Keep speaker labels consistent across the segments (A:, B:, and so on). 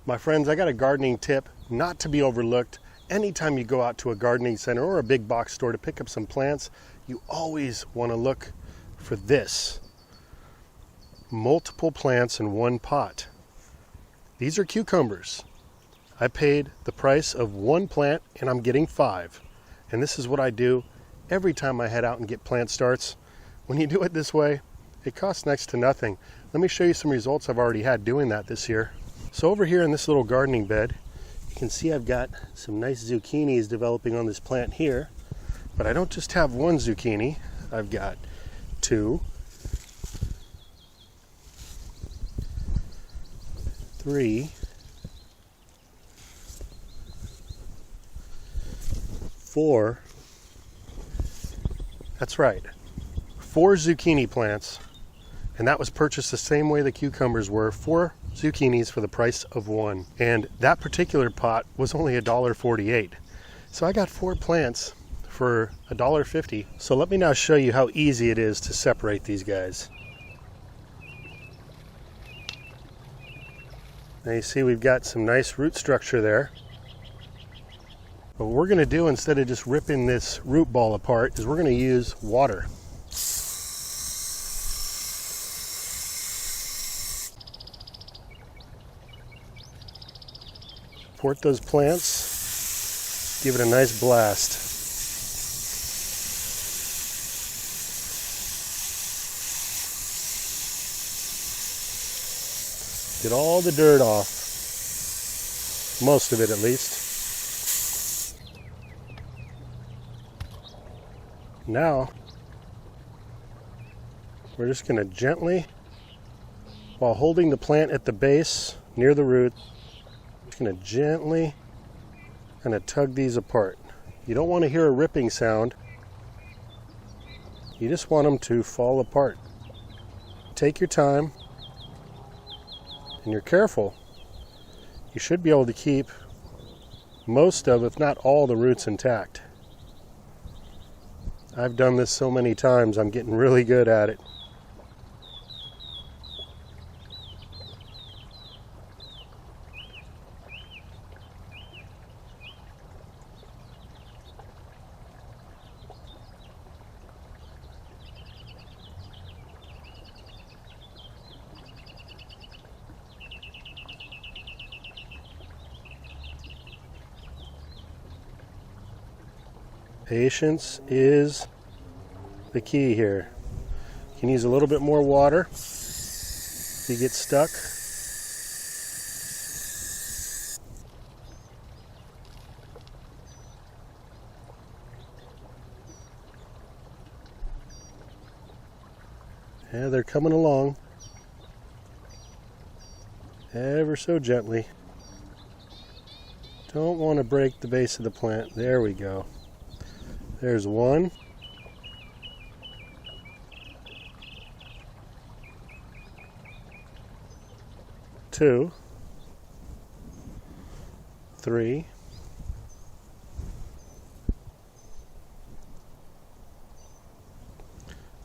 A: My friends, I got a gardening tip not to be overlooked. Anytime you go out to a gardening center or a big box store to pick up some plants, you always want to look for this. Multiple plants in one pot. These are cucumbers. I paid the price of one plant and I'm getting 5. And this is what I do every time I head out and get plant starts. When you do it this way, it costs next to nothing. Let me show you some results I've already had doing that this year. So over here in this little gardening bed, you can see I've got some nice zucchinis developing on this plant here. But I don't just have one zucchini, I've got 2, 3, 4, that's right, 4 zucchini plants, and that was purchased the same way the cucumbers were, 4 zucchinis for the price of 1. And that particular pot was only $1.48. So I got 4 plants for $1.50. So let me now show you how easy it is to separate these guys. Now you see we've got some nice root structure there. What we're going to do, instead of just ripping this root ball apart, is we're going to use water. Support those plants, give it a nice blast. Get all the dirt off, most of it at least. Now, we're just going to gently, while holding the plant at the base near the root, just going to gently kind of tug these apart. You don't want to hear a ripping sound. You just want them to fall apart. Take your time, and you're careful. You should be able to keep most of, if not all, the roots intact. I've done this so many times, I'm getting really good at it. Patience is the key here. You can use a little bit more water if you get stuck. Yeah, they're coming along ever so gently. Don't want to break the base of the plant. There we go. There's 1. 2, 3,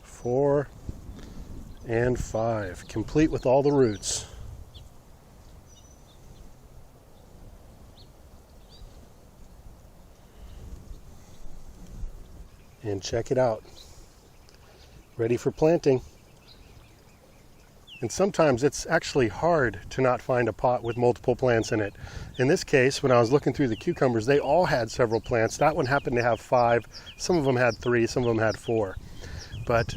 A: 4, and 5, complete with all the roots. And check it out, ready for planting. And sometimes it's actually hard to not find a pot with multiple plants in it. In this case, when I was looking through the cucumbers, they all had several plants. That one happened to have 5. Some of them had 3, some of them had 4. But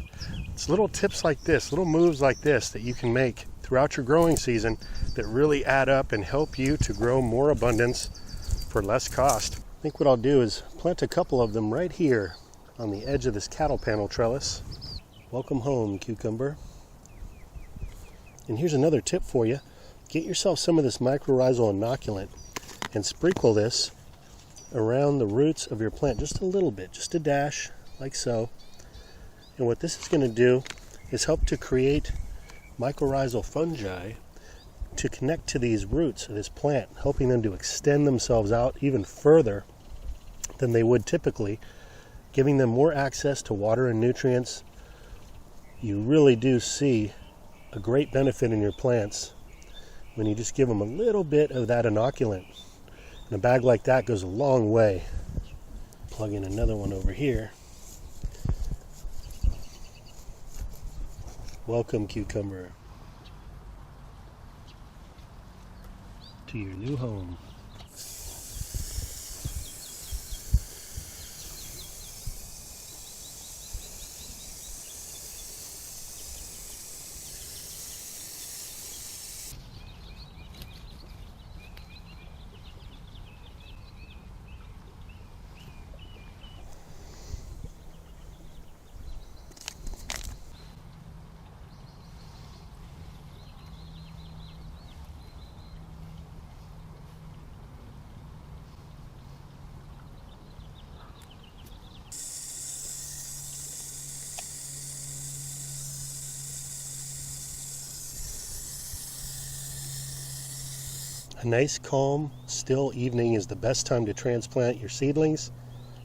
A: it's little tips like this, little moves like this that you can make throughout your growing season that really add up and help you to grow more abundance for less cost. I think what I'll do is plant a couple of them right here on the edge of this cattle panel trellis. Welcome home, cucumber. And here's another tip for you. Get yourself some of this mycorrhizal inoculant and sprinkle this around the roots of your plant just a little bit, just a dash, like so. And what this is going to do is help to create mycorrhizal fungi to connect to these roots of this plant, helping them to extend themselves out even further than they would typically, giving them more access to water and nutrients. You really do see a great benefit in your plants when you just give them a little bit of that inoculant. And a bag like that goes a long way. Plug in another one over here. Welcome, cucumber, to your new home. A nice, calm, still evening is the best time to transplant your seedlings.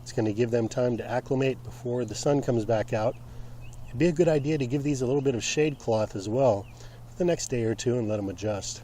A: It's going to give them time to acclimate before the sun comes back out. It'd be a good idea to give these a little bit of shade cloth as well for the next day or two and let them adjust.